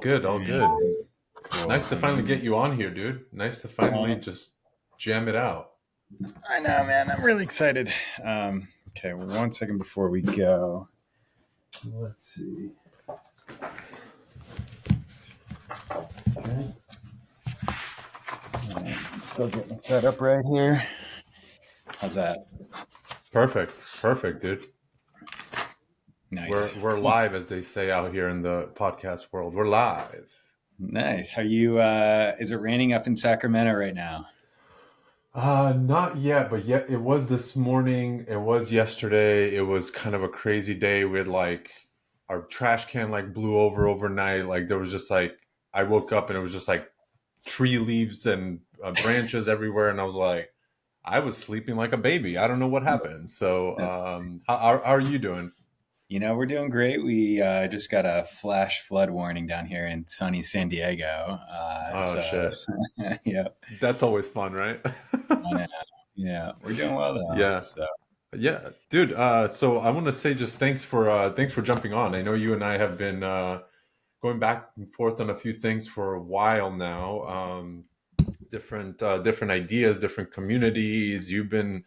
good, all good. Cool. Nice to finally get you on here, dude. Nice to finally just jam it out. I know, man. I'm really excited. Okay, well, 1 second before we go. Let's see. Okay. I'm still getting set up right here. How's that? Perfect, dude. Nice. We're live, as they say out here in the podcast world. We're live. Nice. Are you? Is it raining up in Sacramento right now? Not yet, but yet it was this morning. It was yesterday. It was kind of a crazy day. We had our trash can blew over overnight. Like there was just I woke up and it was just tree leaves and branches everywhere, and I was like, I was sleeping like a baby. I don't know what happened. So, That's how are you doing? we're doing great. We just got a flash flood warning down here in sunny San Diego. Oh So shit, yeah, that's always fun, right? I know. Yeah, we're doing well though. Yeah. So Yeah, dude. So I want to say just thanks for jumping on. I know you and I have been going back and forth on a few things for a while now. Different ideas, different communities. You've been,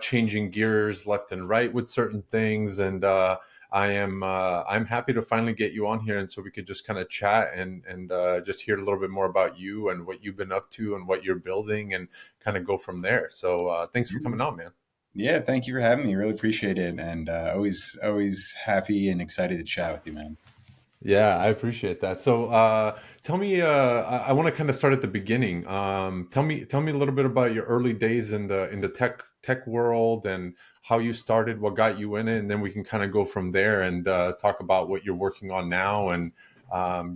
changing gears left and right with certain things, and I'm happy to finally get you on here, and so we could just kind of chat and just hear a little bit more about you and what you've been up to and what you're building, and kind of go from there. So thanks for coming on, man. yeah, thank you for having me. Really appreciate it, and always happy and excited to chat with you, man. Yeah, I appreciate that. So, tell me, I want to kind of start at the beginning. Tell me a little bit about your early days in the tech world and how you started, what got you in it, and then we can kind of go from there and talk about what you're working on now. And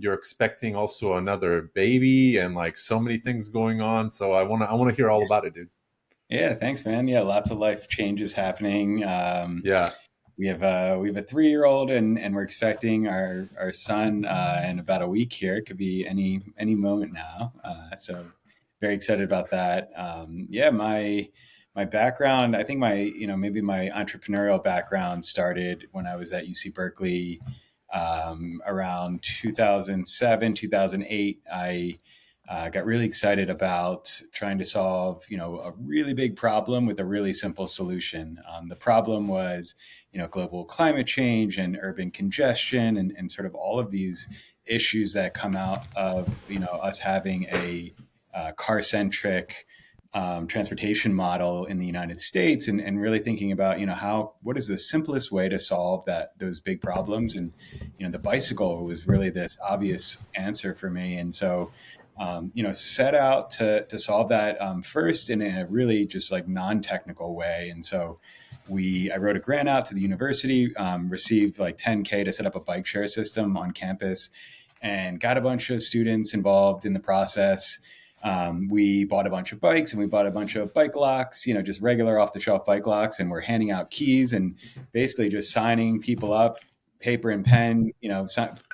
you're expecting also another baby and like so many things going on. So I want to hear all about it, dude. Yeah, thanks, man. Yeah, lots of life changes happening. Yeah. We have a 3-year-old, and we're expecting our son in about a week here. It could be any moment now. So very excited about that. Yeah, my background, I think maybe my entrepreneurial background started when I was at UC Berkeley around 2007, 2008. I got really excited about trying to solve, a really big problem with a really simple solution. The problem was, global climate change and urban congestion and sort of all of these issues that come out of, us having a car-centric transportation model in the United States, and really thinking about, what is the simplest way to solve those big problems. And, the bicycle was really this obvious answer for me. And so, set out to solve that first in a really just like non-technical way. And so I wrote a grant out to the university, received like 10K to set up a bike share system on campus, and got a bunch of students involved in the process. We bought a bunch of bikes, and we bought a bunch of bike locks, just regular off the shelf bike locks, and we're handing out keys and basically just signing people up, paper and pen,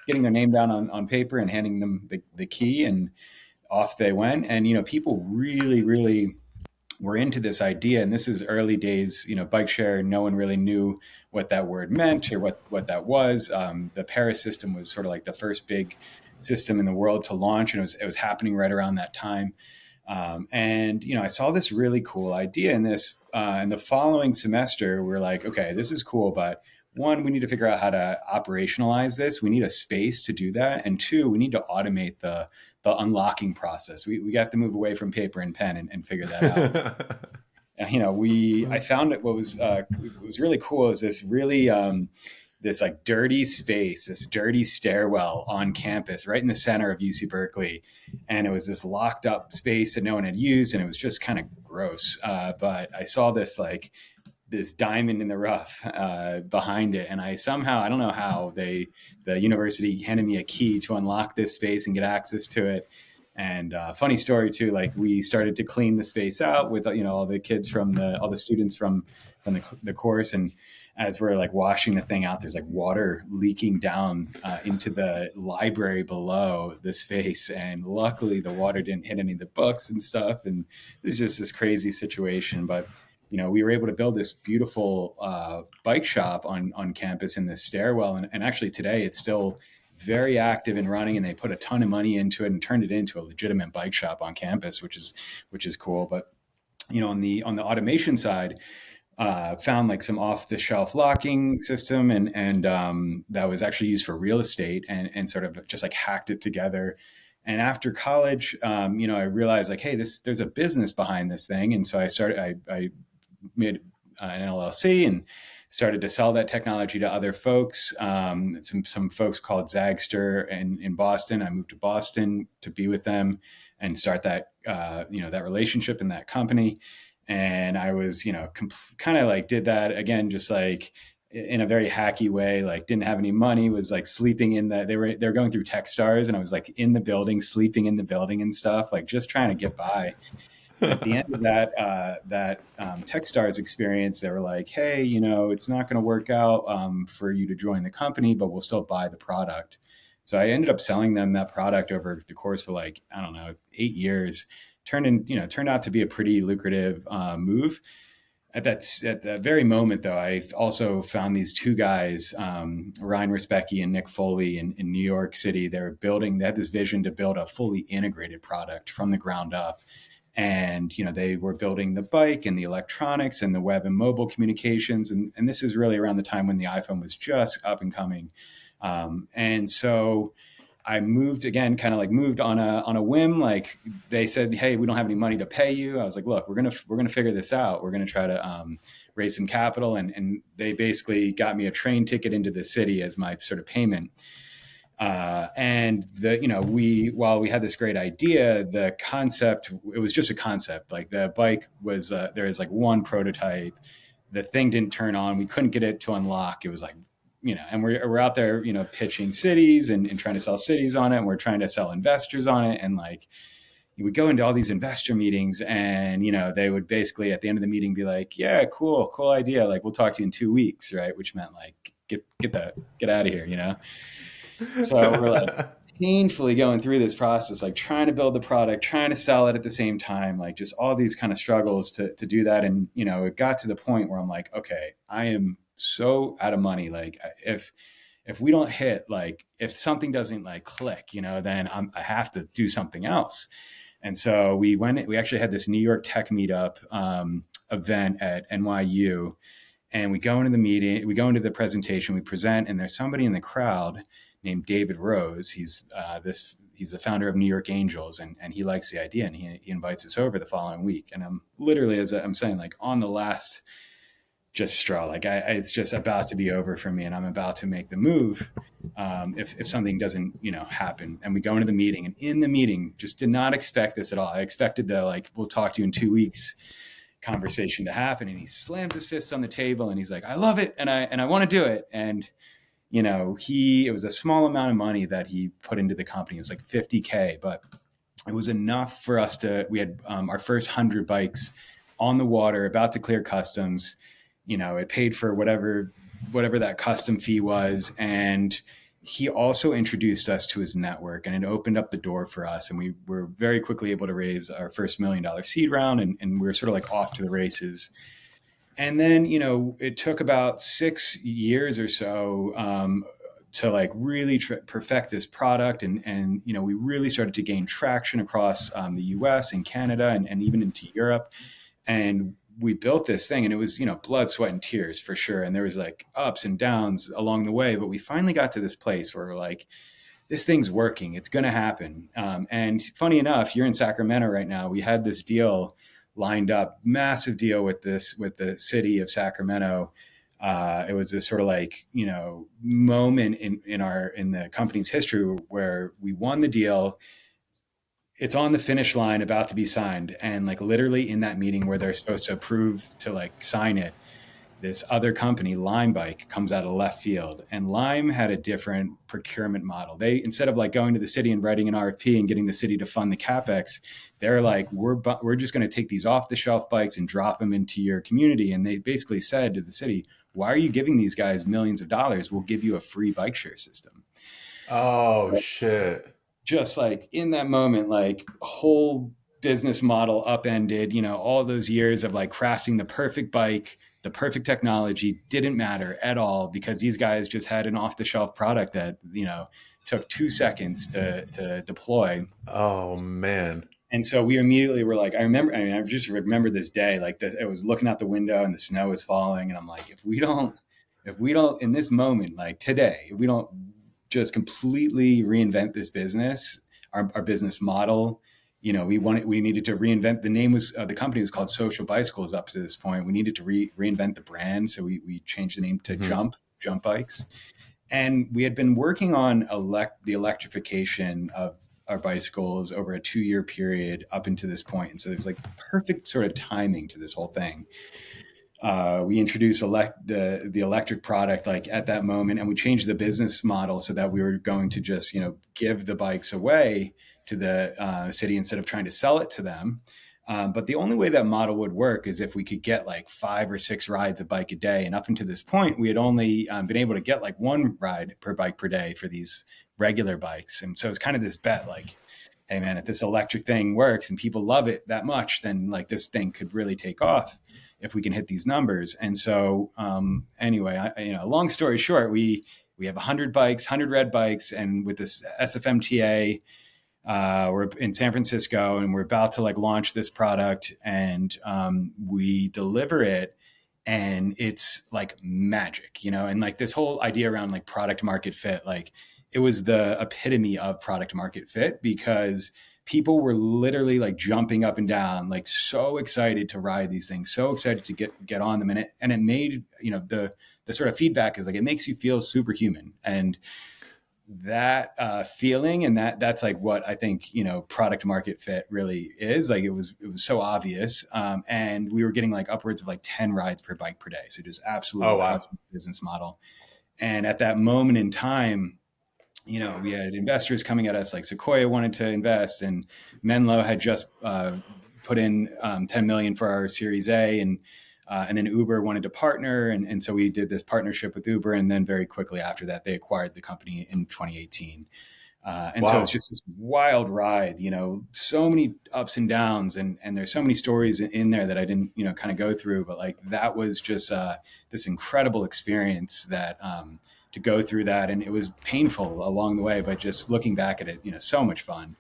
getting their name down on paper and handing them the key, and off they went. And, people really, really were into this idea. And this is early days, bike share. No one really knew what that word meant or what that was. The Paris system was sort of like the first big system in the world to launch, and it was happening right around that time. And I saw this really cool idea in this. In the following semester, we're like, okay, this is cool, but one, we need to figure out how to operationalize this. We need a space to do that, and two, we need to automate the unlocking process. We have to move away from paper and pen and figure that out. I found it. What was really cool is this really this like dirty space, this dirty stairwell on campus, right in the center of UC Berkeley, and it was this locked up space that no one had used, and it was just kind of gross. But I saw this diamond in the rough behind it, and I don't know how the university handed me a key to unlock this space and get access to it. And funny story too, like we started to clean the space out with all the kids all the students from the course, and as we're like washing the thing out, there's like water leaking down into the library below the space, and luckily the water didn't hit any of the books and stuff, and it's just this crazy situation. But we were able to build this beautiful bike shop on campus in this stairwell. And actually today it's still very active and running, and they put a ton of money into it and turned it into a legitimate bike shop on campus, which is cool. But on the automation side, found like some off the shelf locking system, and that was actually used for real estate, and sort of just like hacked it together. And after college, I realized like, hey, there's a business behind this thing, and so I made an LLC and started to sell that technology to other folks. Some folks called Zagster in Boston. I moved to Boston to be with them and start that that relationship in that company. And I was kind of like did that again, just like in a very hacky way, like didn't have any money, was like sleeping in they're going through Techstars, and I was like in the building, sleeping in the building and stuff, like just trying to get by. And at the end of that Techstars experience, they were like, hey, it's not going to work out for you to join the company, but we'll still buy the product. So I ended up selling them that product over the course of like, I don't know, 8 years. Turned out to be a pretty lucrative move. At that very moment, though, I also found these two guys, Ryan Respecki and Nick Foley in New York City. They had this vision to build a fully integrated product from the ground up. And, they were building the bike and the electronics and the web and mobile communications. And this is really around the time when the iPhone was just up and coming. And so I moved on a whim. Like they said, hey, we don't have any money to pay you. I was like, look, we're going to figure this out. We're going to try to raise some capital. And they basically got me a train ticket into the city as my sort of payment. And while we had this great idea, the concept, it was just a concept. Like the bike was, there is like one prototype. The thing didn't turn on. We couldn't get it to unlock. It was like, and we're out there, pitching cities and trying to sell cities on it. And we're trying to sell investors on it. And like, we go into all these investor meetings, and, they would basically at the end of the meeting be like, yeah, cool idea. Like, we'll talk to you in 2 weeks. Right. Which meant like, get out of here, So we're like painfully going through this process, like trying to build the product, trying to sell it at the same time, like just all these kind of struggles to do that. And, it got to the point where I'm like, okay, I am so out of money. Like if we don't hit, like if something doesn't like click, then I have to do something else. And so we actually had this New York Tech Meetup event at NYU, and we go into the meeting, we go into the presentation, we present, and there's somebody in the crowd named David Rose. He's the founder of New York Angels, and he likes the idea, and he invites us over the following week. And I'm literally, as I'm saying, like on the last just straw, like it's just about to be over for me, and I'm about to make the move if something doesn't happen. And we go into the meeting, and in the meeting, just did not expect this at all. I expected the like, we'll talk to you in 2 weeks conversation to happen, and he slams his fist on the table and he's like, I love it, and I want to do it. And it was a small amount of money that he put into the company. It was like $50K, but it was enough for us we had our first 100 bikes on the water, about to clear customs. It paid for whatever that custom fee was. And he also introduced us to his network, and it opened up the door for us. And we were very quickly able to raise our first $1 million seed round, and we were sort of like off to the races. And then, it took about 6 years or so to like really perfect this product. And we really started to gain traction across the US and Canada and even into Europe. And we built this thing, and it was, blood, sweat, and tears for sure. And there was like ups and downs along the way. But we finally got to this place where we're like, this thing's working. It's going to happen. And funny enough, you're in Sacramento right now. We had this deal lined up, massive deal with the city of Sacramento. It was this sort of like, moment in the company's history where we won the deal. It's on the finish line, about to be signed. And like literally in that meeting where they're supposed to approve to like sign it, this other company, Lime Bike, comes out of left field. And Lime had a different procurement model. They, instead of like going to the city and writing an RFP and getting the city to fund the CapEx, they're like, we're just going to take these off the shelf bikes and drop them into your community. And they basically said to the city, why are you giving these guys millions of dollars? We'll give you a free bike share system. Oh, shit. Just like in that moment, like whole business model upended, all those years of like crafting the perfect bike, the perfect technology didn't matter at all, because these guys just had an off the shelf product that, took 2 seconds to deploy. Oh man. And so we immediately were like, I just remember this day, like I was looking out the window and the snow was falling. And I'm like, if we don't in this moment, like today, if we don't just completely reinvent this business, our business model, we needed to reinvent. The name was, the company was called Social Bicycles up to this point. We needed to reinvent the brand. So we changed the name to Hmm. Jump Bikes. And we had been working on the electrification of our bicycles over a 2 year period up into this point. And so there's like perfect sort of timing to this whole thing. We introduced the electric product like at that moment, and we changed the business model so that we were going to just give the bikes away to the city instead of trying to sell it to them. But the only way that model would work is if we could get like 5 or 6 rides a bike a day. And up until this point, we had only been able to get like 1 ride per bike per day for these regular bikes. And so it's kind of this bet like, hey man, if this electric thing works and people love it that much, then like this thing could really take off if we can hit these numbers. And so anyway, long story short, we have 100 bikes, 100 red bikes, and with this SFMTA, we're in San Francisco and we're about to like launch this product, and we deliver it, and it's like magic, and like this whole idea around like product market fit, like it was the epitome of product market fit, because people were literally like jumping up and down, like so excited to ride these things, so excited to get on them. And it made, the sort of feedback is like, it makes you feel superhuman. And that feeling, and that's like what I think product market fit really is. Like it was so obvious, and we were getting like upwards of like 10 rides per bike per day, so just absolutely Oh wow. crushing the business model. And at that moment in time, we had investors coming at us, like Sequoia wanted to invest, and Menlo had just put in 10 million for our Series A, and then Uber wanted to partner, and so we did this partnership with Uber, and then very quickly after that, they acquired the company in 2018. And so it's Wow. just this wild ride, so many ups and downs, and there's so many stories in there that I didn't, kind of go through, but like that was just this incredible experience that to go through that, and it was painful along the way, but just looking back at it, so much fun.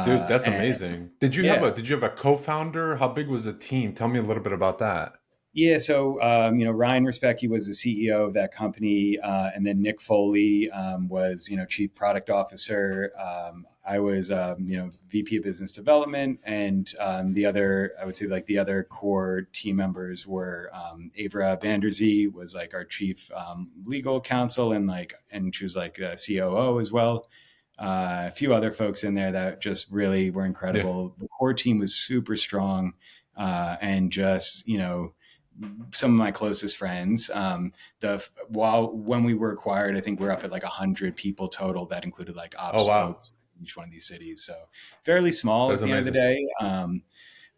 Dude, that's And amazing. Did you have yeah, a co-founder? How big was the team? Tell me a little bit about that. Yeah, so Ryan Respecki was the CEO of that company, and then Nick Foley was Chief Product Officer. I was VP of Business Development, and the other, I would say, like the other core team members were Avra Vanderzee was like our Chief Legal Counsel, and she was like a COO as well. A few other folks in there that just really were Yeah. incredible. The core team was super strong, and just some of my closest friends. While when we were acquired, I think we're up at like 100 people total. That included like Oh ops wow. folks in each one of these cities. So fairly small at That's the end of the amazing. day.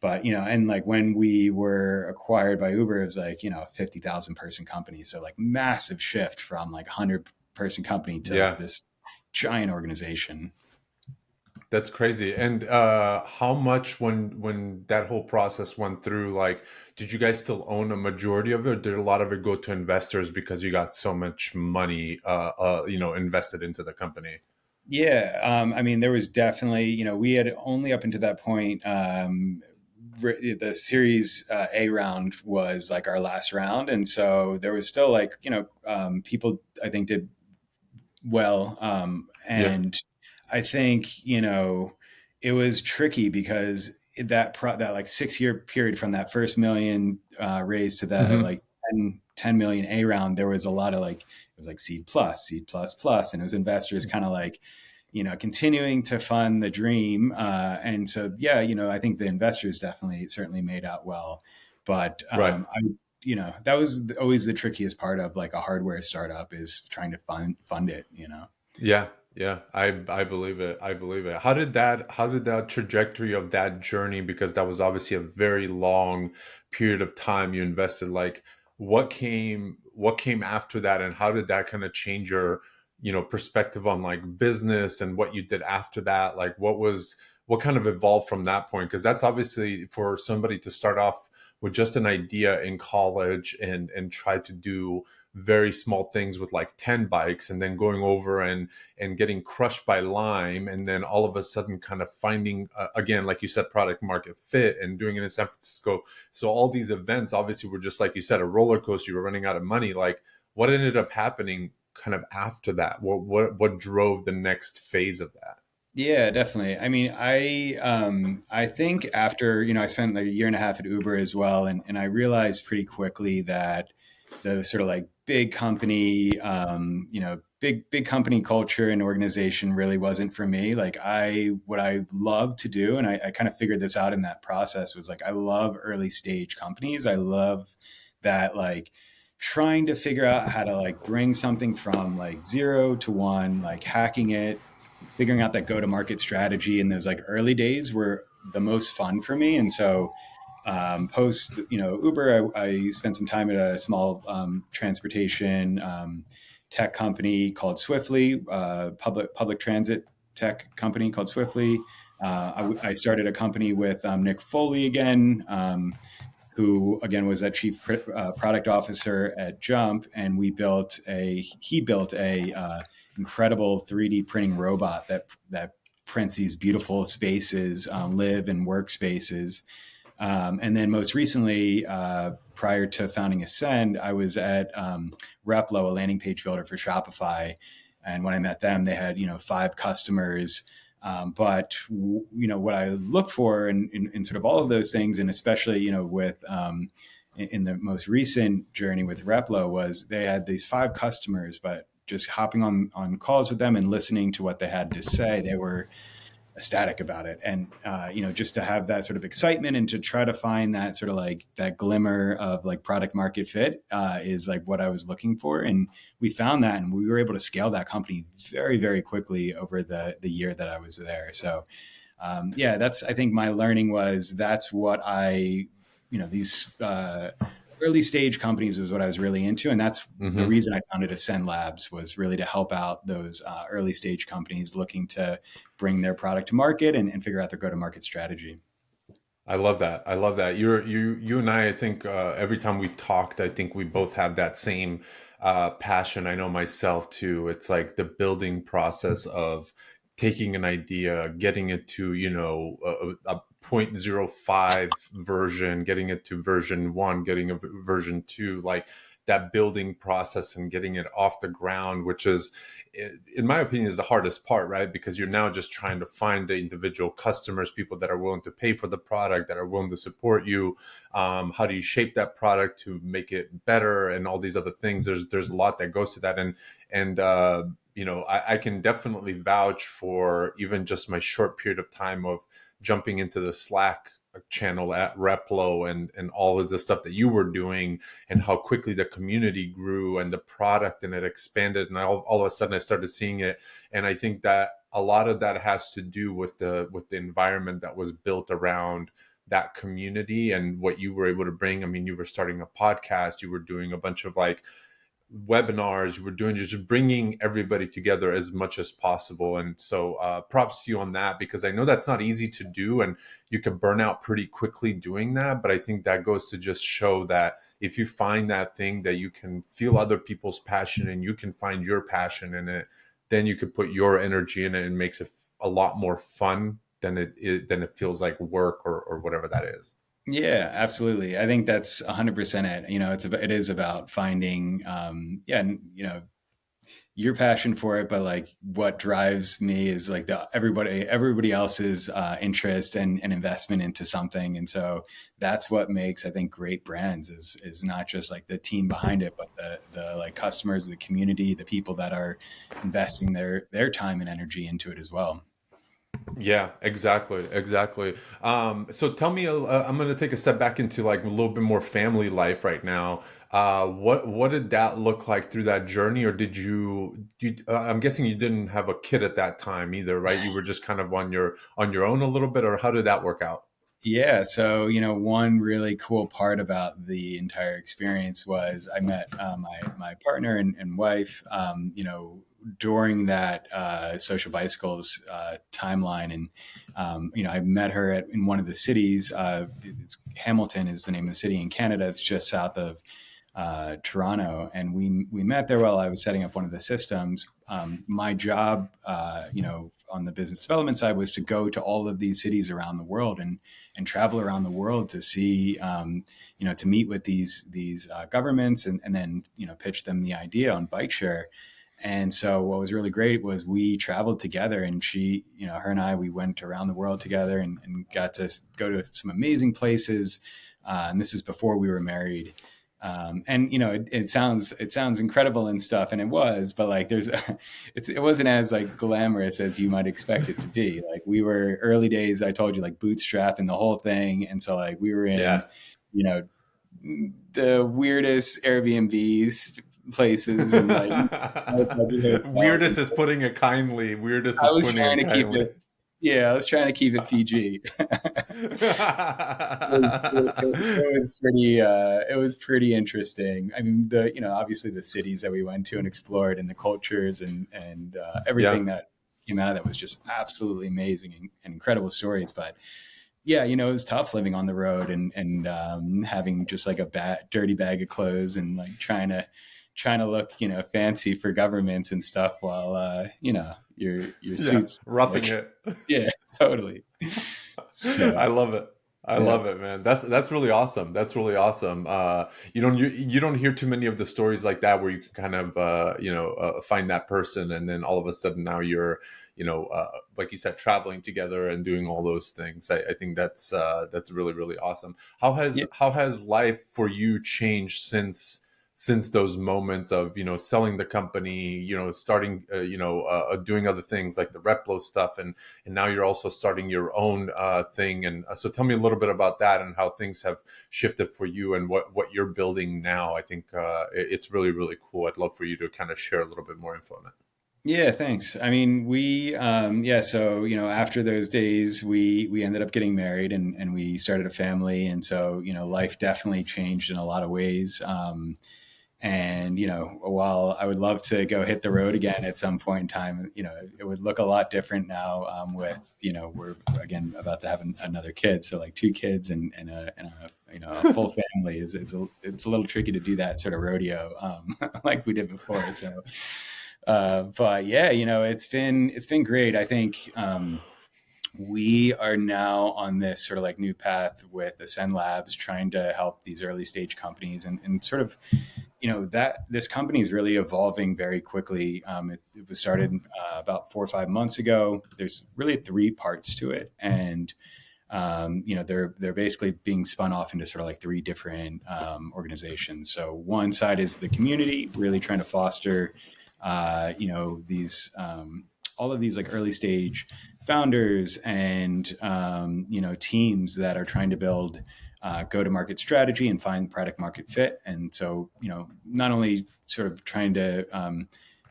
But and like when we were acquired by Uber, it was like 50,000 person company. So like massive shift from like 100 person company to Yeah. this giant organization. That's crazy. And how much when that whole process went through, like, did you guys still own a majority of it, or did a lot of it go to investors because you got so much money invested into the company? Yeah, I mean, there was definitely, we had only up until that point, the Series A round was like our last round, and so there was still like, people I think did well, Yeah. and I think it was tricky because that like 6 year period from that first million raise to the Hmm. like 10 million A round, there was a lot of like, it was like seed plus plus, and it was investors kind of like continuing to fund the dream. And so, yeah, I think the investors definitely certainly made out well, but Right. that was always the trickiest part of like a hardware startup, is trying to fund it. Yeah, yeah, I believe it. I believe it. How did that trajectory of that journey, because that was obviously a very long period of time you invested, like what came after that, and how did that kind of change your, perspective on like business and what you did after that? Like what kind of evolved from that point? Because that's obviously for somebody to start off with just an idea in college and try to do very small things with like 10 bikes, and then going over and getting crushed by Lyme, and then all of a sudden kind of finding again, like you said, product market fit, and doing it in San Francisco. So all these events obviously were just like you said, a roller coaster. You were running out of money. Like, what ended up happening kind of after that? What drove the next phase of that? Yeah, definitely. I mean, I think after, I spent like a year and a half at Uber as well, and I realized pretty quickly that the sort of like big company, big company culture and organization really wasn't for me. Like what I love to do, and I kind of figured this out in that process, was like I love early stage companies. I love that, like trying to figure out how to like bring something from like zero to one, like hacking it, figuring out that go to market strategy in those like early days were the most fun for me. And so post Uber, I spent some time at a small transportation tech company called Swiftly, public transit tech company called Swiftly. I started a company with Nick Foley again, who again was a chief product officer at Jump, and he built a incredible 3D printing robot that prints these beautiful spaces, live and work spaces. And then most recently, prior to founding Ascend, I was at Replo, a landing page builder for Shopify. And when I met them, they had 5 customers. But what I look for in sort of all of those things, and especially with in the most recent journey with Replo, was they had these 5 customers, but just hopping on calls with them and listening to what they had to say, they were ecstatic about it. And just to have that sort of excitement and to try to find that sort of like that glimmer of like product market fit is like what I was looking for. And we found that, and we were able to scale that company very, very quickly over the year that I was there. So that's, I think my learning was, that's what these early stage companies was what I was really into. And that's the Mm-hmm. reason I founded Ascend Labs, was really to help out those early stage companies looking to bring their product to market and figure out their go to market strategy. I love that. I love that. You and I think every time we've talked, I think we both have that same passion. I know myself too. It's like the building process of taking an idea, getting it to, a 0.05 version, getting it to version 1, getting a version 2, like that building process and getting it off the ground, which is, in my opinion, is the hardest part, right? Because you're now just trying to find the individual customers, people that are willing to pay for the product, that are willing to support you. How do you shape that product to make it better, and all these other things? There's a lot that goes to that, and I can definitely vouch for even just my short period of time of jumping into the Slack channel at Replo, and all of the stuff that you were doing, and how quickly the community grew and the product, and it expanded, and all of a sudden I started seeing it. And I think that a lot of that has to do with the environment that was built around that community and what you were able to bring. I mean, you were starting a podcast, you were doing a bunch of like webinars, you were doing, you're just bringing everybody together as much as possible. And so props to you on that, because I know that's not easy to do, and you can burn out pretty quickly doing that. But I think that goes to just show that if you find that thing that you can feel other people's passion and you can find your passion in it, then you could put your energy in it, and makes it a lot more fun than it feels like work, or whatever that is. Yeah, absolutely. I think that's 100% it. It is about finding, and your passion for it, but like what drives me is like everybody else's interest and investment into something. And so that's what makes, I think, great brands is not just like the team behind it, but the like customers, the community, the people that are investing their time and energy into it as well. Yeah, exactly, exactly. So tell me, I'm going to take a step back into like a little bit more family life right now. What did that look like through that journey, or I'm guessing you didn't have a kid at that time either, right? You were just kind of on your own a little bit, or how did that work out? Yeah. So, one really cool part about the entire experience was I met my partner and wife, during that social bicycles timeline. And, I met her in one of the cities. Hamilton is the name of the city in Canada. It's just south of Toronto, and we met there while I was setting up one of the systems. My job, on the business development side, was to go to all of these cities around the world and travel around the world to see, to meet with these governments and then pitch them the idea on bike share. And so what was really great was we traveled together, and her and I, we went around the world together and got to go to some amazing places. And this is before we were married. And it sounds incredible and stuff, and it was, but like it wasn't as like glamorous as you might expect it to be. Like, we were early days, I told you, like bootstrapping the whole thing, and so like we were in, Yeah. you know, the weirdest Airbnbs places and like budget hotels. And Weirdest is putting it kindly. Weirdest I is was putting trying it to keep kindly. it, yeah, I was trying to keep it PG. It was pretty interesting. I mean, obviously the cities that we went to and explored, and the cultures and Yeah. everything that came out of that was just absolutely amazing and incredible stories. But yeah, it was tough living on the road and having just like a dirty bag of clothes and like trying to look, fancy for governments and stuff while your Yeah. suits Roughing like, it. yeah, totally. So I love it. I yeah. love it, man. That's really awesome. That's really awesome. You don't hear too many of the stories like that where you can kind of find that person, and then all of a sudden now you're like you said, traveling together and doing all those things. I think that's really really awesome. Yeah. How has life for you changed since those moments of selling the company, starting doing other things like the Replo stuff, and now you're also starting your own thing. And so tell me a little bit about that and how things have shifted for you and what you're building now. I think it's really really cool. I'd love for you to kind of share a little bit more info on it. Yeah, thanks. I mean, so, after those days, we ended up getting married and we started a family. And so, life definitely changed in a lot of ways. And, while I would love to go hit the road again at some point in time, it would look a lot different now, we're again about to have another kid. So like two kids and a full family it's a little tricky to do that sort of rodeo, like we did before. So, but yeah, it's been great. I think, we are now on this sort of like new path with Ascend Labs, trying to help these early stage companies and sort of, that this company is really evolving very quickly. It was started about 4 or 5 months ago. There's really three parts to it, and they're basically being spun off into sort of like three different organizations. So one side is the community, really trying to foster, these all of these like early stage founders and teams that are trying to build go to market strategy and find product market fit. And so, not only sort of trying to,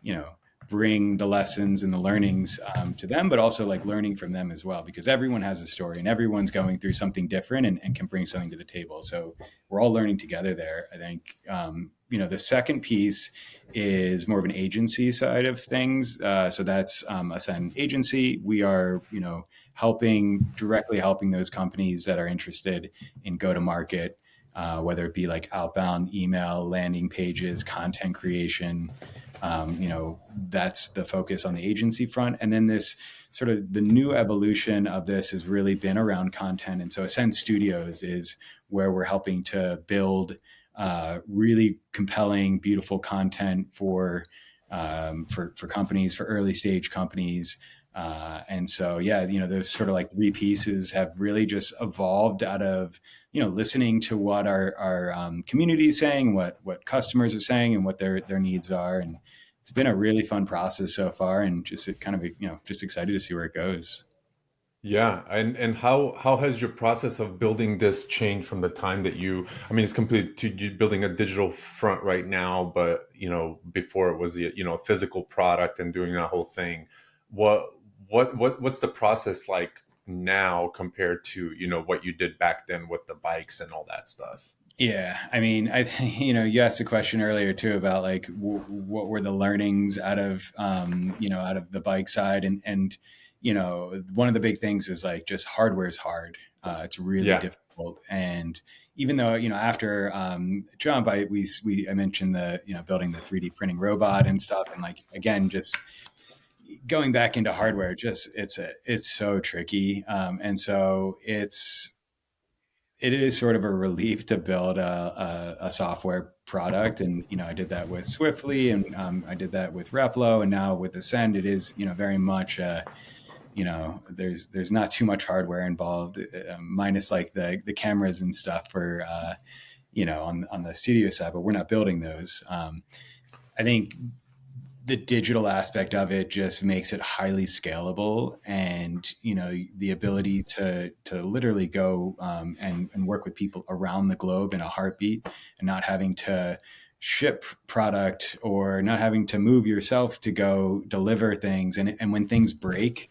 you know, bring the lessons and the learnings to them, but also like learning from them as well, because everyone has a story and everyone's going through something different and can bring something to the table. So we're all learning together there. I think, the second piece is more of an agency side of things. So that's Ascend Agency. We are, directly helping those companies that are interested in go to market, whether it be like outbound email, landing pages, content creation. That's the focus on the agency front. And then this sort of the new evolution of this has really been around content. And so Ascend Studios is where we're helping to build really compelling, beautiful content for companies, for early stage companies. And so, yeah, those sort of like three pieces have really just evolved out of, listening to what our community is saying, what customers are saying and what their needs are. And it's been a really fun process so far, and just kind of, just excited to see where it goes. Yeah, and how has your process of building this changed from the time that I mean, it's complete to you building a digital front right now, but before it was a physical product and doing that whole thing. What what's the process like now compared to what you did back then with the bikes and all that stuff? Yeah, I mean, I think you asked a question earlier too about like what were the learnings out of out of the bike side, and one of the big things is like just hardware is hard. It's really Yeah. difficult. And even though, after Jump, I mentioned the, building the 3D printing robot and stuff. And like, again, just going back into hardware, just it's so tricky. And so it is sort of a relief to build a software product. And, I did that with Swiftly, and I did that with Replo, and now with Ascend, it is, very much, there's not too much hardware involved, minus like the cameras and stuff for, on the studio side, but we're not building those. I think the digital aspect of it just makes it highly scalable, and the ability to literally go and work with people around the globe in a heartbeat, and not having to ship product or not having to move yourself to go deliver things, and when things break,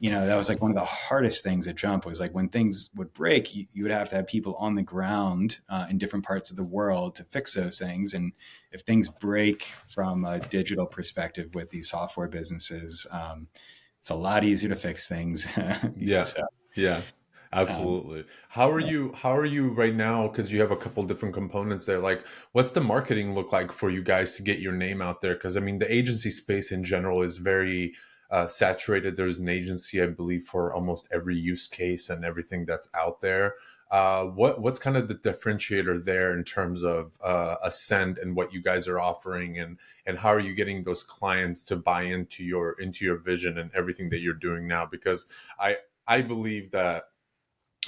that was like one of the hardest things at Jump, was like when things would break, you would have to have people on the ground in different parts of the world to fix those things. And if things break from a digital perspective with these software businesses, it's a lot easier to fix things. Yeah. So, Yeah. um, Absolutely. How are you right now? Because you have a couple different components there. Like, what's the marketing look like for you guys to get your name out there? Because I mean, the agency space in general is very saturated. There's an agency, I believe, for almost every use case and everything that's out there. What's kind of the differentiator there in terms of Ascend and what you guys are offering, and how are you getting those clients to buy into your vision and everything that you're doing now? Because I believe that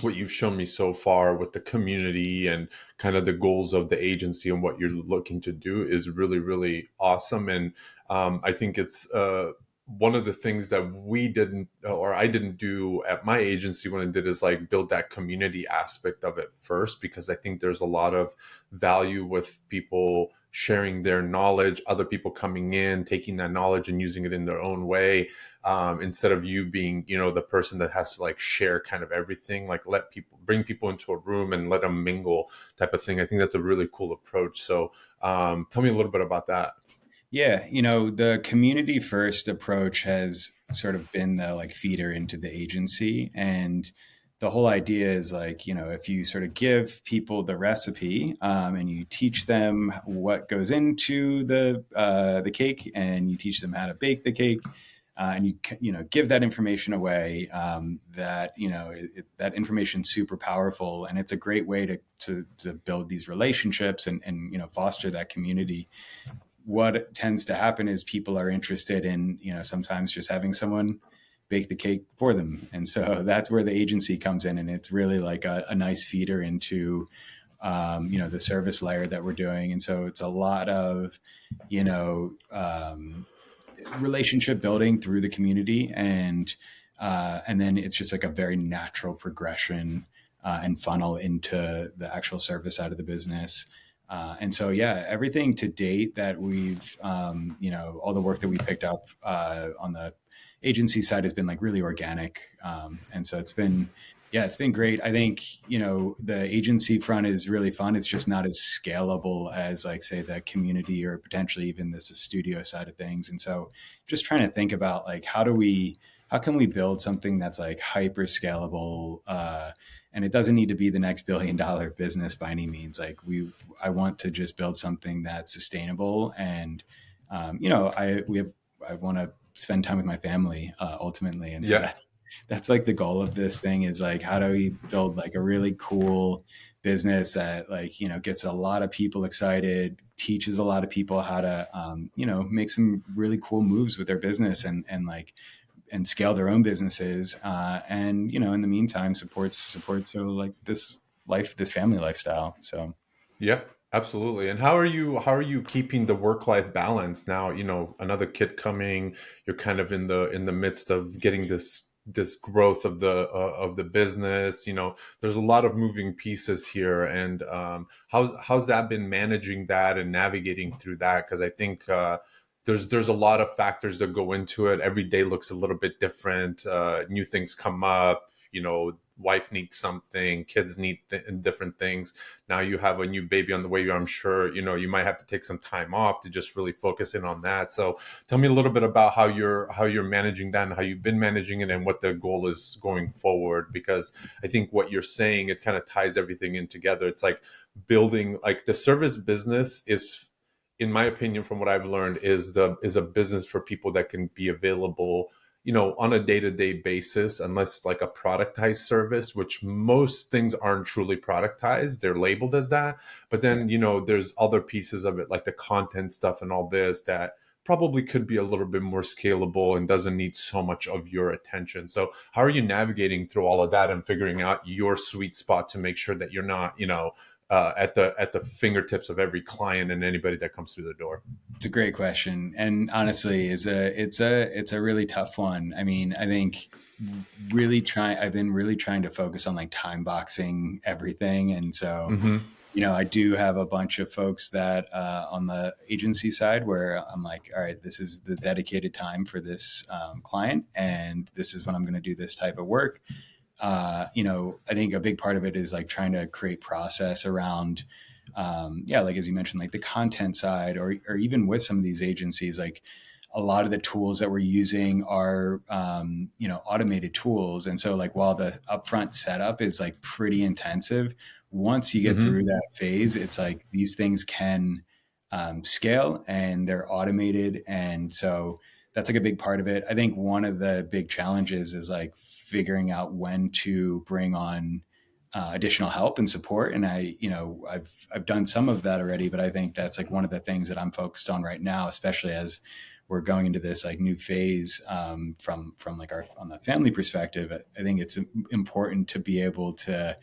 what you've shown me so far with the community and kind of the goals of the agency and what you're looking to do is really, really awesome. And I think it's one of the things that we didn't, or I didn't do at my agency when I did, is like build that community aspect of it first, because I think there's a lot of value with people sharing their knowledge, other people coming in, taking that knowledge and using it in their own way, instead of you being, the person that has to like share kind of everything, like bring people into a room and let them mingle type of thing. I think that's a really cool approach. So tell me a little bit about that. yeah, the community first approach has sort of been the like feeder into the agency. And the whole idea is like, if you sort of give people the recipe, and you teach them what goes into the cake, and you teach them how to bake the cake, and you give that information away, that that information's super powerful, and it's a great way to build these relationships, and foster that community. What tends to happen is people are interested in, sometimes just having someone bake the cake for them. And so that's where the agency comes in. And it's really like a nice feeder into, the service layer that we're doing. And so it's a lot of, you know, relationship building through the community. And then it's just like a very natural progression, and funnel into the actual service side of the business. And so, yeah, everything to date that we've, all the work that we picked up on the agency side has been like really organic. And so it's been great. I think, the agency front is really fun. It's just not as scalable as like, say, the community or potentially even this studio side of things. And so just trying to think about like, how can we build something that's like hyper scalable, and it doesn't need to be the next $1 billion business by any means. Like I want to just build something that's sustainable, and I want to spend time with my family, ultimately, and so Yeah. that's like the goal of this thing, is like, how do we build like a really cool business that like gets a lot of people excited, teaches a lot of people how to make some really cool moves with their business, and scale their own businesses, and in the meantime supports so like this family lifestyle. So Yeah, absolutely. And how are you keeping the work-life balance now? Another kid coming, you're kind of in the midst of getting this growth of the business. There's a lot of moving pieces here, and how's that been, managing that and navigating through that? Because I think there's a lot of factors that go into it. Every day looks a little bit different. New things come up. wife needs something, kids need different things. Now you have a new baby on the way. I'm sure you might have to take some time off to just really focus in on that. So tell me a little bit about how you're managing that and how you've been managing it and what the goal is going forward, because I think what you're saying, it kind of ties everything in together. It's like building, like, the service business is, in my opinion, from what I've learned, is a business for people that can be available, on a day-to-day basis, unless like a productized service, which most things aren't truly productized. They're labeled as that. But Yeah. then, there's other pieces of it, like the content stuff and all this, that probably could be a little bit more scalable and doesn't need so much of your attention. So how are you navigating through all of that and figuring out your sweet spot to make sure that you're not, at the fingertips of every client and anybody that comes through the door? It's a great question, and honestly, it's a really tough one. I mean, I think I've been really trying to focus on like time boxing everything, and so Mm-hmm. I do have a bunch of folks that on the agency side where I'm like, all right, this is the dedicated time for this client, and this is when I'm going to do this type of work. I think a big part of it is like trying to create process around, like as you mentioned, like the content side, or even with some of these agencies, like a lot of the tools that we're using are, automated tools. And so like, while the upfront setup is like pretty intensive, once you get Mm-hmm. through that phase, it's like these things can scale and they're automated. And so that's like a big part of it. I think one of the big challenges is like figuring out when to bring on additional help and support. And I've done some of that already, but I think that's like one of the things that I'm focused on right now, especially as we're going into this like new phase from like our on the family perspective. I think it's important to be able to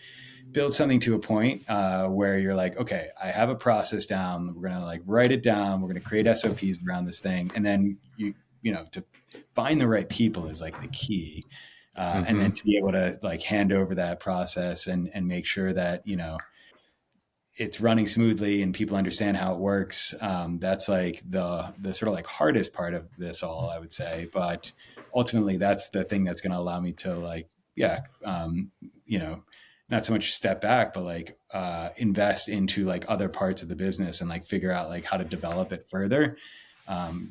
build something to a point where you're like, okay, I have a process down. We're gonna like write it down. We're gonna create SOPs around this thing, and then to find the right people is like the key. And then Mm-hmm. to be able to like hand over that process and make sure that it's running smoothly and people understand how it works. That's like the sort of like hardest part of this all, I would say. But ultimately, that's the thing that's going to allow me to like, yeah, not so much step back, but like invest into like other parts of the business and like figure out like how to develop it further.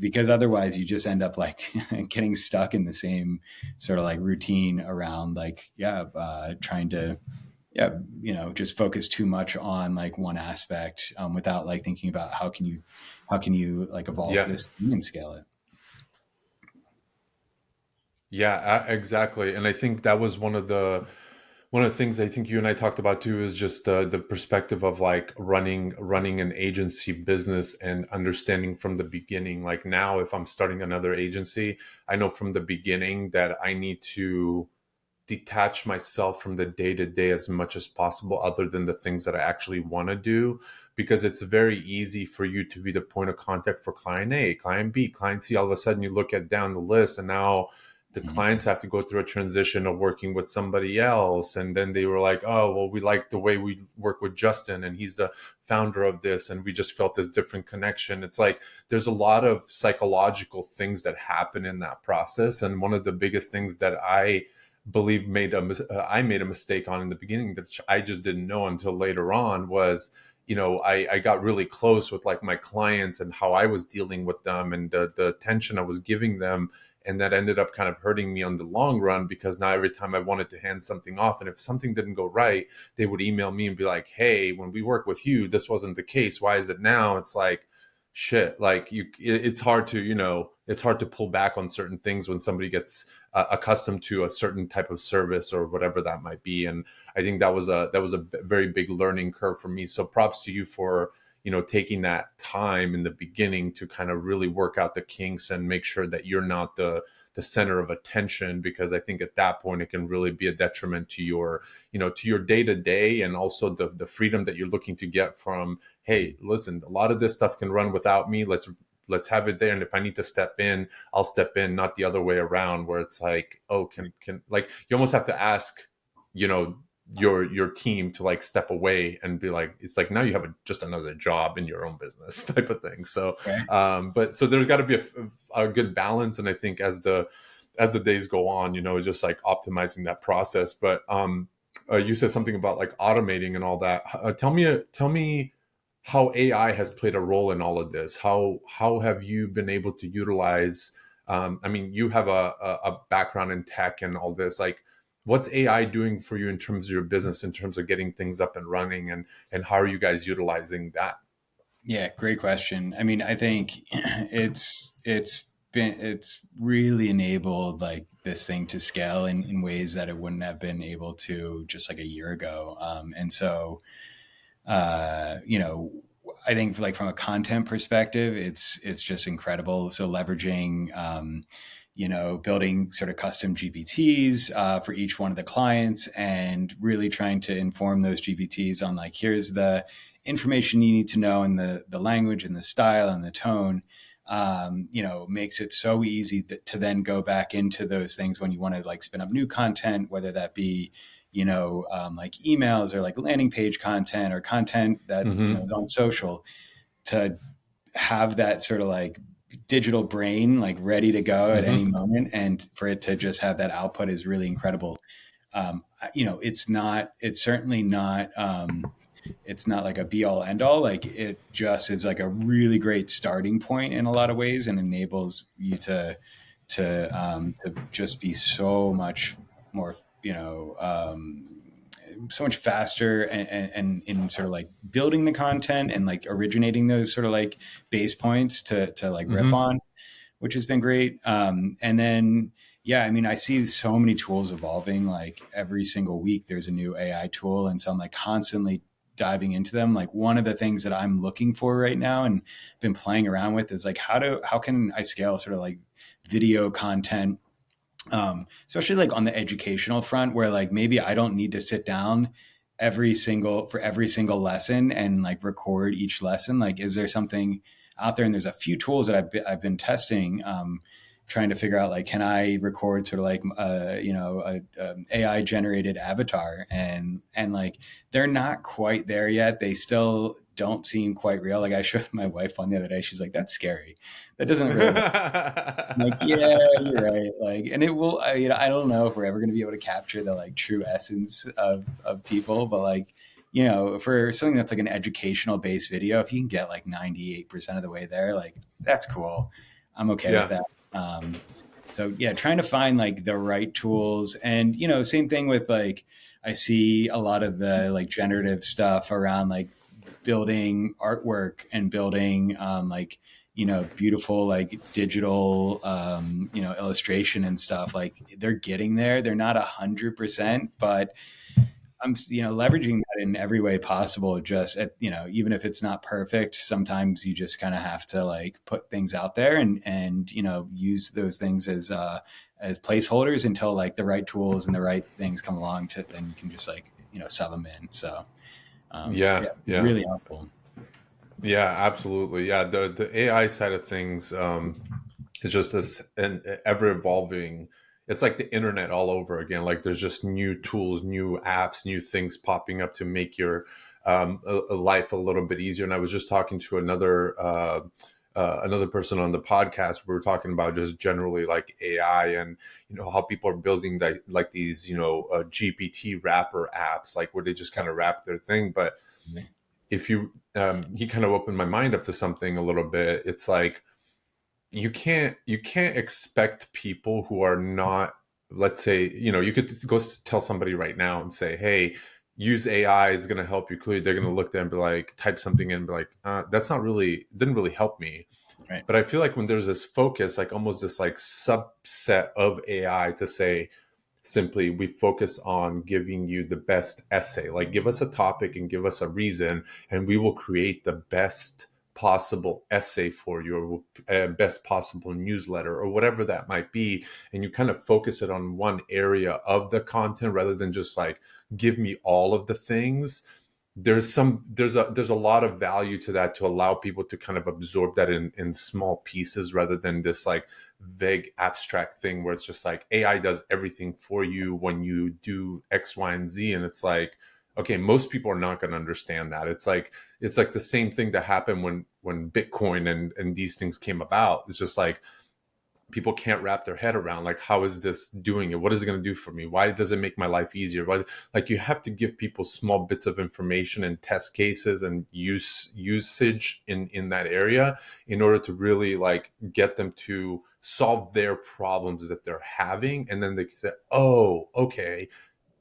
Because otherwise, you just end up like getting stuck in the same sort of like routine around like, trying to just focus too much on like one aspect without like thinking about how can you like evolve Yeah. this thing and scale it. Yeah, exactly. And I think that was one of the things I think you and I talked about too, is just the perspective of like running an agency business and understanding from the beginning. Like, now, if I'm starting another agency, I know from the beginning that I need to detach myself from the day to day as much as possible, other than the things that I actually want to do, because it's very easy for you to be the point of contact for client A, client B, client C. All of a sudden, you look at down the list, and now the Mhm. clients have to go through a transition of working with somebody else. And then they were like, oh, well, we like the way we work with Justin, and he's the founder of this, and we just felt this different connection. It's like there's a lot of psychological things that happen in that process. And one of the biggest things that I believe I made a mistake on in the beginning, that I just didn't know until later on, was, I got really close with like my clients and how I was dealing with them, and the attention I was giving them. And that ended up kind of hurting me on the long run, because now every time I wanted to hand something off, and if something didn't go right, they would email me and be like, hey, when we worked with you, this wasn't the case. Why is it now? It's like, shit, like it's hard to, it's hard to pull back on certain things when somebody gets accustomed to a certain type of service or whatever that might be. And I think that was a very big learning curve for me. So props to you for, taking that time in the beginning to kind of really work out the kinks and make sure that you're not the center of attention, because I think at that point it can really be a detriment to your, to your day to day, and also the freedom that you're looking to get from, hey, listen, a lot of this stuff can run without me. Let's have it there, and if I need to step in, I'll step in, not the other way around, where it's like, oh, can like, you almost have to ask, you know your team to like step away and be like, it's like, now you have just another job in your own business type of thing. So Okay. but so there's got to be a good balance. And I think as as the days go on, just like optimizing that process. But you said something about like automating and all that. Tell me how AI has played a role in all of this. How have you been able to utilize? I mean, you have a background in tech and all this. Like, what's AI doing for you in terms of your business, in terms of getting things up and running, and how are you guys utilizing that? Yeah, great question. I mean, I think it's really enabled like this thing to scale in ways that it wouldn't have been able to just like a year ago. And so you know, I think like from a content perspective, it's just incredible. So leveraging, building sort of custom GPTs for each one of the clients, and really trying to inform those GPTs on like, here's the information you need to know, and the language and the style and the tone. Makes it so easy to then go back into those things when you want to like spin up new content, whether that be like emails or like landing page content or content that Mm-hmm. is on social, to have that sort of like digital brain like ready to go at any Mm-hmm. moment, and for it to just have that output is really incredible. It's certainly not it's not like a be all end all. Like it just is like a really great starting point in a lot of ways, and enables you to just be so much more, so much faster, and in sort of like building the content and like originating those sort of like base points to like riff Mm-hmm. on, which has been great. And then, yeah, I mean, I see so many tools evolving. Like every single week, there's a new AI tool, and so I'm like constantly diving into them. Like one of the things that I'm looking for right now and been playing around with is like how can I scale sort of like video content, especially like on the educational front, where like maybe I don't need to sit down every single lesson and like record each lesson. Like, is there something out there? And there's a few tools that I've been testing, trying to figure out like, can I record sort of like a AI generated avatar, and like they're not quite there yet. They still don't seem quite real. Like I showed my wife one the other day. She's like, "That's scary. That doesn't really look." I'm like, yeah, you're right. Like, and it will. I don't know if we're ever going to be able to capture the like true essence of people, but like, for something that's like an educational based video, if you can get like 98% of the way there, like that's cool. I'm okay with Yeah. that. Um, so yeah, trying to find like the right tools, and same thing with like, I see a lot of the like generative stuff around like building artwork and building beautiful like digital illustration and stuff. Like they're getting there. They're not 100%, but I'm leveraging that in every way possible. Just at, even if it's not perfect, sometimes you just kind of have to like put things out there, and use those things as placeholders until like the right tools and the right things come along, to then you can just like sub them in. So Yeah. yeah, it's Yeah. really helpful. Yeah, absolutely. Yeah, the AI side of things is just this and ever evolving. It's like the internet all over again. Like there's just new tools, new apps, new things popping up to make your a life a little bit easier. And I was just talking to another person on the podcast. We were talking about just generally like AI, and how people are building like these GPT wrapper apps, like where they just kind of wrap their thing. But if you he kind of opened my mind up to something a little bit. It's like you can't expect people who are not, let's say, you could go tell somebody right now and say, hey, use AI, is going to help you. Clearly they're going to look there and be like, type something in and be like, that's not really, didn't really help me. Right. But I feel like when there's this focus, like almost this like subset of AI to say, simply, we focus on giving you the best essay. Like, give us a topic and give us a reason, and we will create the best possible essay for you, or best possible newsletter, or whatever that might be. And you kind of focus it on one area of the content rather than just like, give me all of the things. There's a lot of value to that, to allow people to kind of absorb that in small pieces, rather than this like vague abstract thing where it's just like AI does everything for you when you do X, Y, and Z. And it's like, okay, most people are not going to understand that. It's like the same thing that happened when Bitcoin and these things came about. It's just like people can't wrap their head around, like, how is this doing it, what is it going to do for me, why does it make my life easier, why, like, you have to give people small bits of information and test cases and usage in that area in order to really like get them to solve their problems that they're having, and then they can say, oh, okay,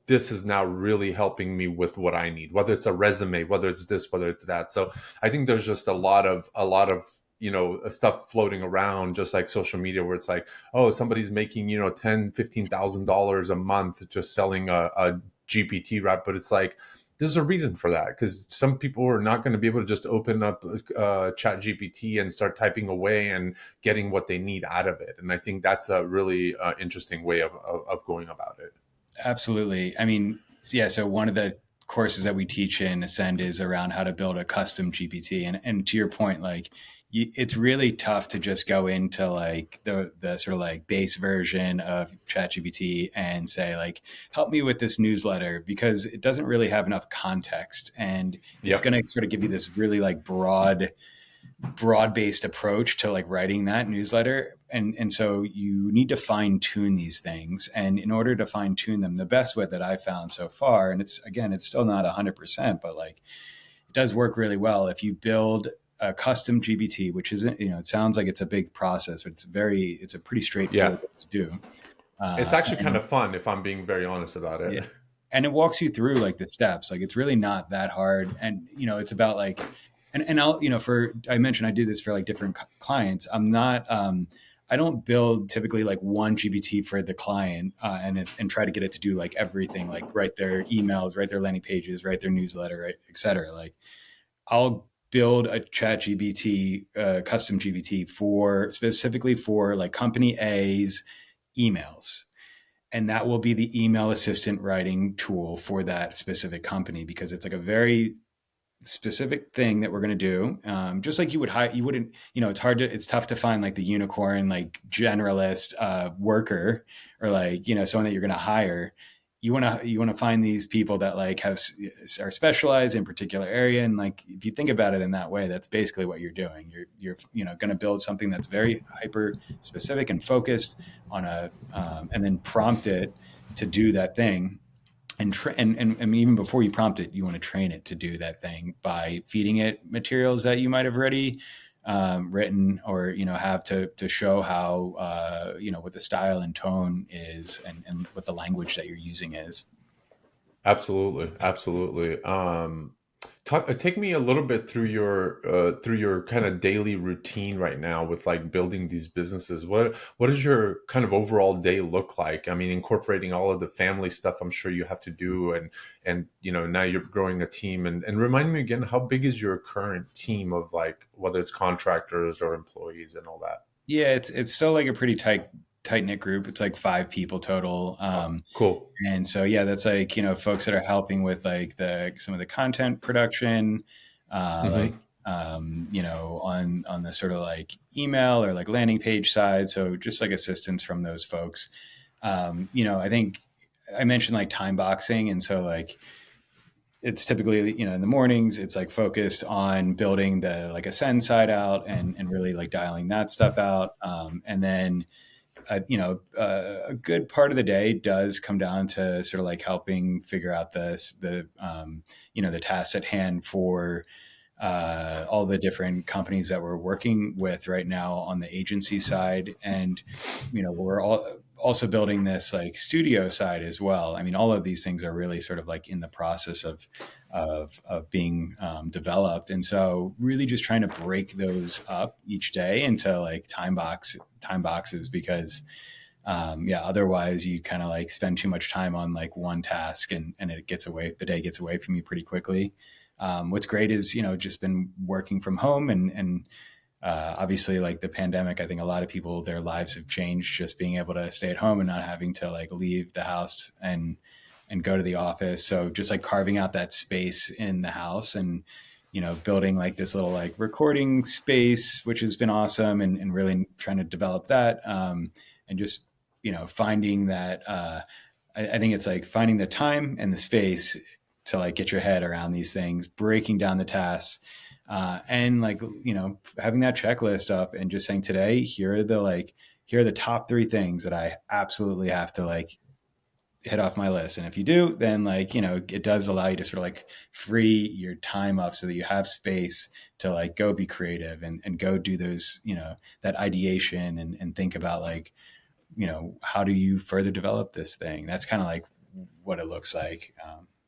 this is now really helping me with what I need, whether it's a resume, whether it's this, whether it's that. So I think there's just a lot of stuff floating around, just like social media, where it's like, oh, somebody's making $10,000-15,000 a month just selling a GPT wrap. But it's like, there's a reason for that, because some people are not going to be able to just open up chat GPT and start typing away and getting what they need out of it. And I think that's a really interesting way of going about it. Absolutely. I mean, yeah. So one of the courses that we teach in Ascend is around how to build a custom GPT. And to your point, like it's really tough to just go into like the sort of like base version of ChatGPT and say like, help me with this newsletter, because it doesn't really have enough context, and it's Yep. going to sort of give you this really like broad-based approach to like writing that newsletter. And so you need to fine tune these things. And in order to fine tune them, the best way that I found so far, and it's still not 100%, but like it does work really well if you build a custom GPT, which isn't, it sounds like it's a big process, but it's a pretty Yeah. straightforward thing to do. It's actually kind And of fun, if I'm being very honest about it. yeah, and it walks you through like the steps. Like it's really not that hard. And, it's about like, and I'll, I mentioned I do this for like different clients. I'm not, I don't build typically like one GPT for the client and try to get it to do like everything, like write their emails, write their landing pages, write their newsletter, right, et cetera. Like I'll build a chat GPT, custom GPT for specifically for like company A's emails. And that will be the email assistant writing tool for that specific company, because it's like a very specific thing that we're going to do. Just like you wouldn't, it's tough to find like the unicorn, like generalist worker, or like, someone that you're going to hire. You want to find these people that like are specialized in a particular area. And like, if you think about it in that way, that's basically what you're doing. You're going to build something that's very hyper specific and focused on and then prompt it to do that thing, and even before you prompt it, you want to train it to do that thing by feeding it materials that you might have already written, or have to show how what the style and tone is, and what the language that you're using is. Absolutely, absolutely. Take me a little bit through your kind of daily routine right now with like building these businesses. What does your kind of overall day look like? I mean, incorporating all of the family stuff, I'm sure you have to do, and now you're growing a team. And remind me again, how big is your current team of, like, whether it's contractors or employees and all that? Yeah, it's still like a pretty tight knit group. It's like 5 people total. Cool. And so yeah, that's like folks that are helping with like some of the content production, like Hmm. on the sort of like email or like landing page side. So just like assistance from those folks. I think I mentioned like time boxing, and so like it's typically in the mornings it's like focused on building the like ascend side out, and really like dialing that stuff out, and then a good part of the day does come down to sort of like helping figure out the tasks at hand for all the different companies that we're working with right now on the agency side. And we're also building this like studio side as well. I mean, all of these things are really sort of like in the process of being developed, and so really just trying to break those up each day into like time boxes, because otherwise you kind of like spend too much time on like one task, and the day gets away from you pretty quickly. What's great is, just been working from home, and obviously like the pandemic, I think a lot of people, their lives have changed just being able to stay at home and not having to like leave the house and go to the office. So just like carving out that space in the house, and building like this little like recording space, which has been awesome, and really trying to develop that, and just finding that I think it's like finding the time and the space to like get your head around these things, breaking down the tasks, and like having that checklist up and just saying, today here are the like here are the top 3 things that I absolutely have to like hit off my list. And if you do, then like, it does allow you to sort of like free your time up so that you have space to like go be creative and go do those, that ideation and think about like, how do you further develop this thing? That's kind of like what it looks like.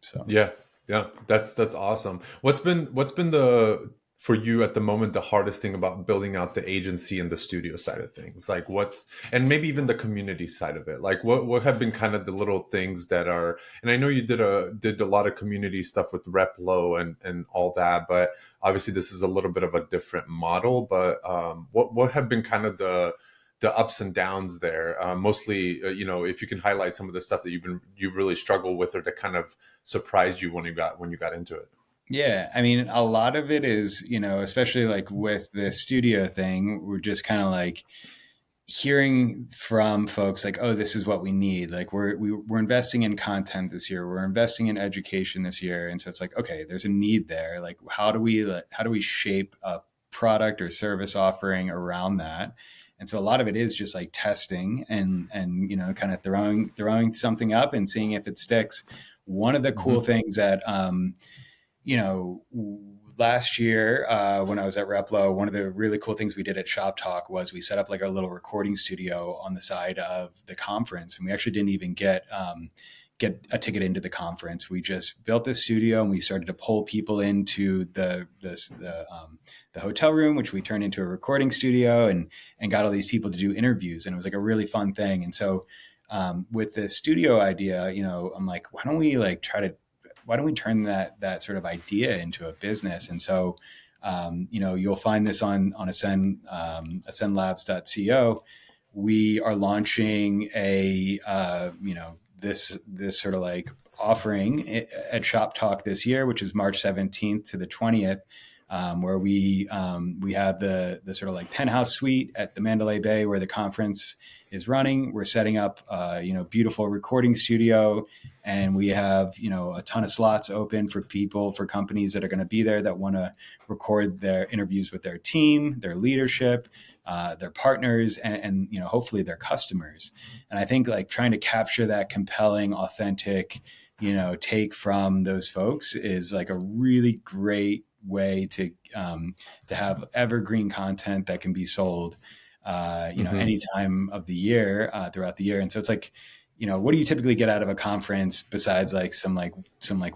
So Yeah, yeah, that's awesome. What's been the for you at the moment the hardest thing about building out the agency and the studio side of things? Like what's and maybe even the community side of it. Like what have been kind of the little things that are and I know you did a lot of community stuff with Replo and all that, but obviously this is a little bit of a different model. But what have been kind of the ups and downs there? Mostly, if you can highlight some of the stuff that you really struggle with, or that kind of surprised you when you got into it. yeah, I mean, a lot of it is, especially like with the studio thing, we're just kind of like hearing from folks like, oh, this is what we need. Like we're investing in content this year. We're investing in education this year. And so it's like, okay, there's a need there. Like, how do we shape a product or service offering around that? And so a lot of it is just like testing and kind of throwing something up and seeing if it sticks. One of the cool Hmm. things that you know, last year when I was at Replo, one of the really cool things we did at Shop Talk was we set up like a little recording studio on the side of the conference, and we actually didn't even get a ticket into the conference. We just built this studio and we started to pull people into the hotel room, which we turned into a recording studio, and got all these people to do interviews, and it was like a really fun thing. And so with the studio idea, I'm like, why don't we turn that sort of idea into a business? And so, you'll find this on Ascend, ascendlabs.co. We are launching this sort of like offering at Shop Talk this year, which is March 17th to the 20th, where we have the sort of like penthouse suite at the Mandalay Bay where the conference is running. We're setting up beautiful recording studio, and we have a ton of slots open for companies that are going to be there that want to record their interviews with their team, their leadership, their partners, and hopefully their customers. And I think like trying to capture that compelling, authentic take from those folks is like a really great way to have evergreen content that can be sold Hmm. any time of the year, throughout the year. And so it's like, what do you typically get out of a conference besides like some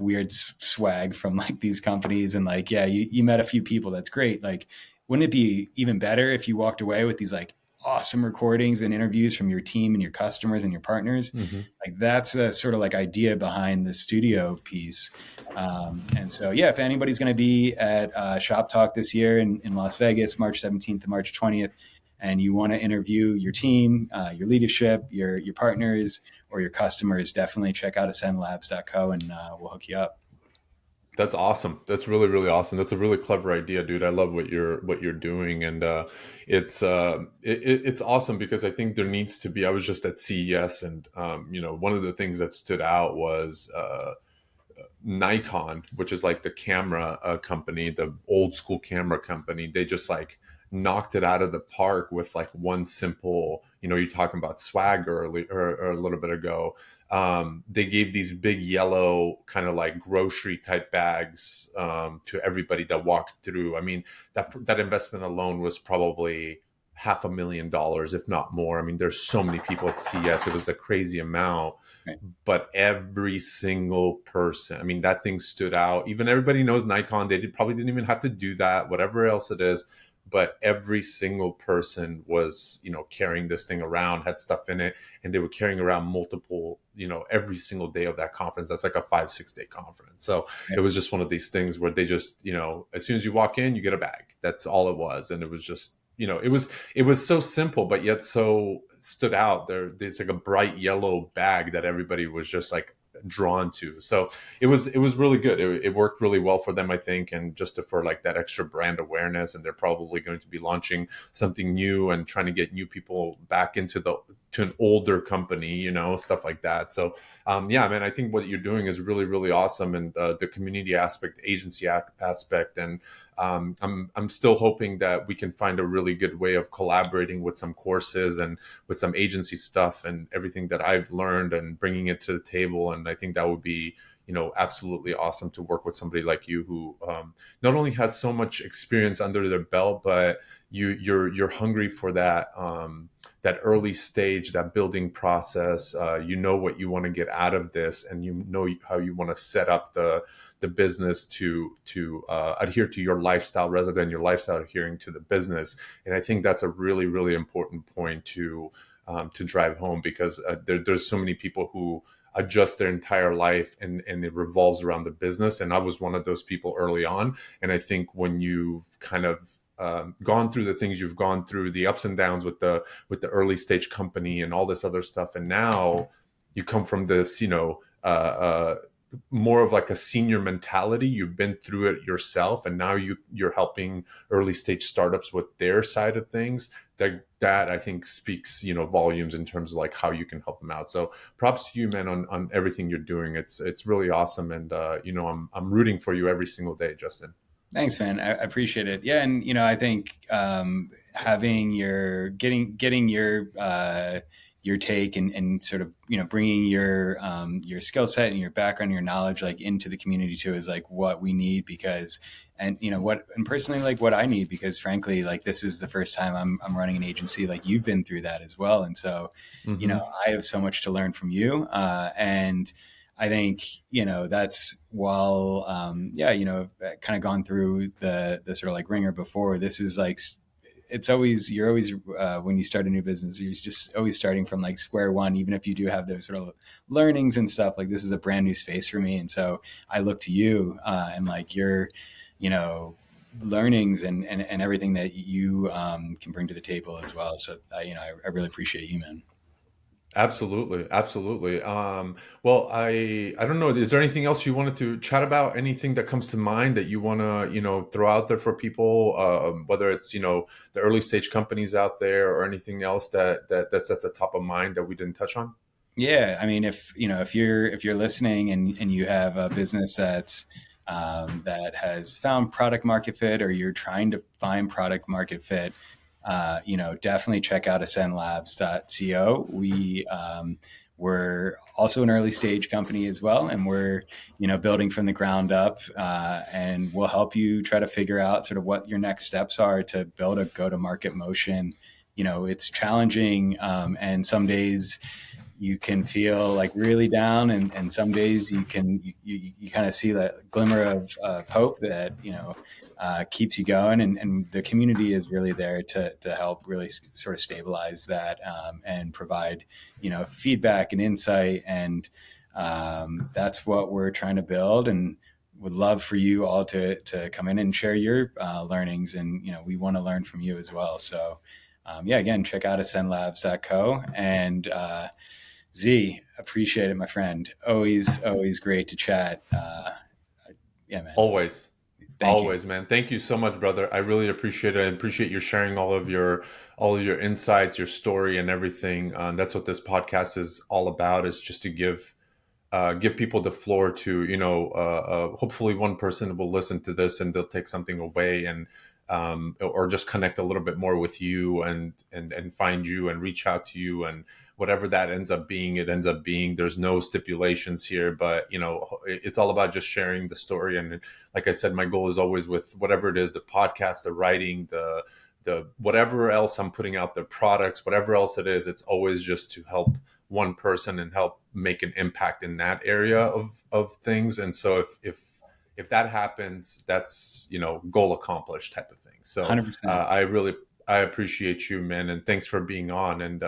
weird swag from like these companies? And like, yeah, you met a few people. That's great. Like, wouldn't it be even better if you walked away with these like awesome recordings and interviews from your team and your customers and your partners? Hmm. Like that's the sort of like idea behind the studio piece. And so, yeah, if anybody's going to be at Shop Talk this year in Las Vegas, March 17th to March 20th, and you want to interview your team, your leadership, your partners, or your customers, definitely check out ascendlabs.co, and we'll hook you up. That's awesome. That's really, really awesome. That's a really clever idea, dude. I love what you're doing, and it's awesome because I think there needs to be. I was just at CES, and one of the things that stood out was Nikon, which is like the camera company, the old school camera company. They just like knocked it out of the park with like one simple, you're talking about swag early or a little bit ago. They gave these big yellow kind of like grocery type bags to everybody that walked through. I mean, that investment alone was probably $500,000, if not more. I mean, there's so many people at CES. It was a crazy amount, Right. but every single person, I mean, that thing stood out. Even everybody knows Nikon. Probably didn't even have to do that, whatever else it is. But every single person was, carrying this thing around, had stuff in it, and they were carrying around multiple, every single day of that conference. That's like a 5, 6 day conference. So it Right. was just one of these things where they just, as soon as you walk in, you get a bag. That's all it was. And it was just, it was so simple, but yet so stood out. There's like a bright yellow bag that everybody was just like drawn to. So it was really good. It worked really well for them, I think, and just for like that extra brand awareness. And they're probably going to be launching something new and trying to get new people back into to an older company, stuff like that. So yeah, man, I think what you're doing is really, really awesome, and the community aspect, agency aspect, and I'm still hoping that we can find a really good way of collaborating with some courses and with some agency stuff and everything that I've learned and bringing it to the table. And I think that would be, absolutely awesome to work with somebody like you who not only has so much experience under their belt, but you're hungry for that early stage, that building process. You know what you want to get out of this, and you know how you want to set up the business to adhere to your lifestyle rather than your lifestyle adhering to the business. And I think that's a really, really important point to drive home, because there's so many people who adjust their entire life and it revolves around the business. And I was one of those people early on. And I think when you've kind of gone through the things you've gone through, the ups and downs with the early stage company and all this other stuff, and now you come from this, more of like a senior mentality. You've been through it yourself, and now you're helping early stage startups with their side of things. That I think speaks, volumes in terms of like how you can help them out. So props to you, man, on everything you're doing. It's really awesome, and I'm rooting for you every single day, Justin. Thanks, man. I appreciate it. Yeah, and I think having getting your take and sort of bringing your skill set and your background, your knowledge like into the community too is like what we need, because and personally like what I need, because frankly like this is the first time I'm running an agency. Like you've been through that as well, and so Mm-hmm. I have so much to learn from you, and I think that's while kind of gone through the sort of like ringer before. This is like you're always when you start a new business, you're just always starting from like square one, even if you do have those sort of learnings and stuff. Like this is a brand new space for me, and so I look to you and like your learnings and everything that you can bring to the table as well. So I really appreciate you, man. Absolutely, absolutely. Well, I don't know. Is there anything else you wanted to chat about? Anything that comes to mind that you want to throw out there for people? Whether it's the early stage companies out there, or anything else that's at the top of mind that we didn't touch on. Yeah, I mean, if you're listening and you have a business that has found product market fit, or you're trying to find product market fit, definitely check out ascendlabs.co. We're also an early stage company as well, and we're building from the ground up, and we'll help you try to figure out sort of what your next steps are to build a go to market motion. It's challenging, and some days you can feel like really down, and some days you kind of see that glimmer of hope that keeps you going, and the community is really there to help really sort of stabilize that, and provide feedback and insight, and that's what we're trying to build, and would love for you all to come in and share your learnings, and we want to learn from you as well. So yeah, again, check out ascendlabs.co, and Z, appreciate it, my friend. Always great to chat. Yeah, man. Always. Thank you. Always, man. Thank you so much, brother. I really appreciate it. I appreciate you sharing all of your insights, your story, and everything. That's what this podcast is all about. Is just to give people the floor to hopefully one person will listen to this and they'll take something away, and or just connect a little bit more with you, and find you and reach out to you, and whatever that ends up being, it ends up being. There's no stipulations here, but it's all about just sharing the story. And like I said, my goal is always with whatever it is, the podcast, the writing, the whatever else I'm putting out, the products, whatever else it is, it's always just to help one person and help make an impact in that area of things. And so if that happens, that's goal accomplished type of thing. So 100%. I appreciate you, man, and thanks for being on, and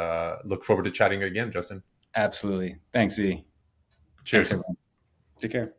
look forward to chatting again, Justin. Absolutely. Thanks, Z. Thanks, Cheers. everyone. Take care.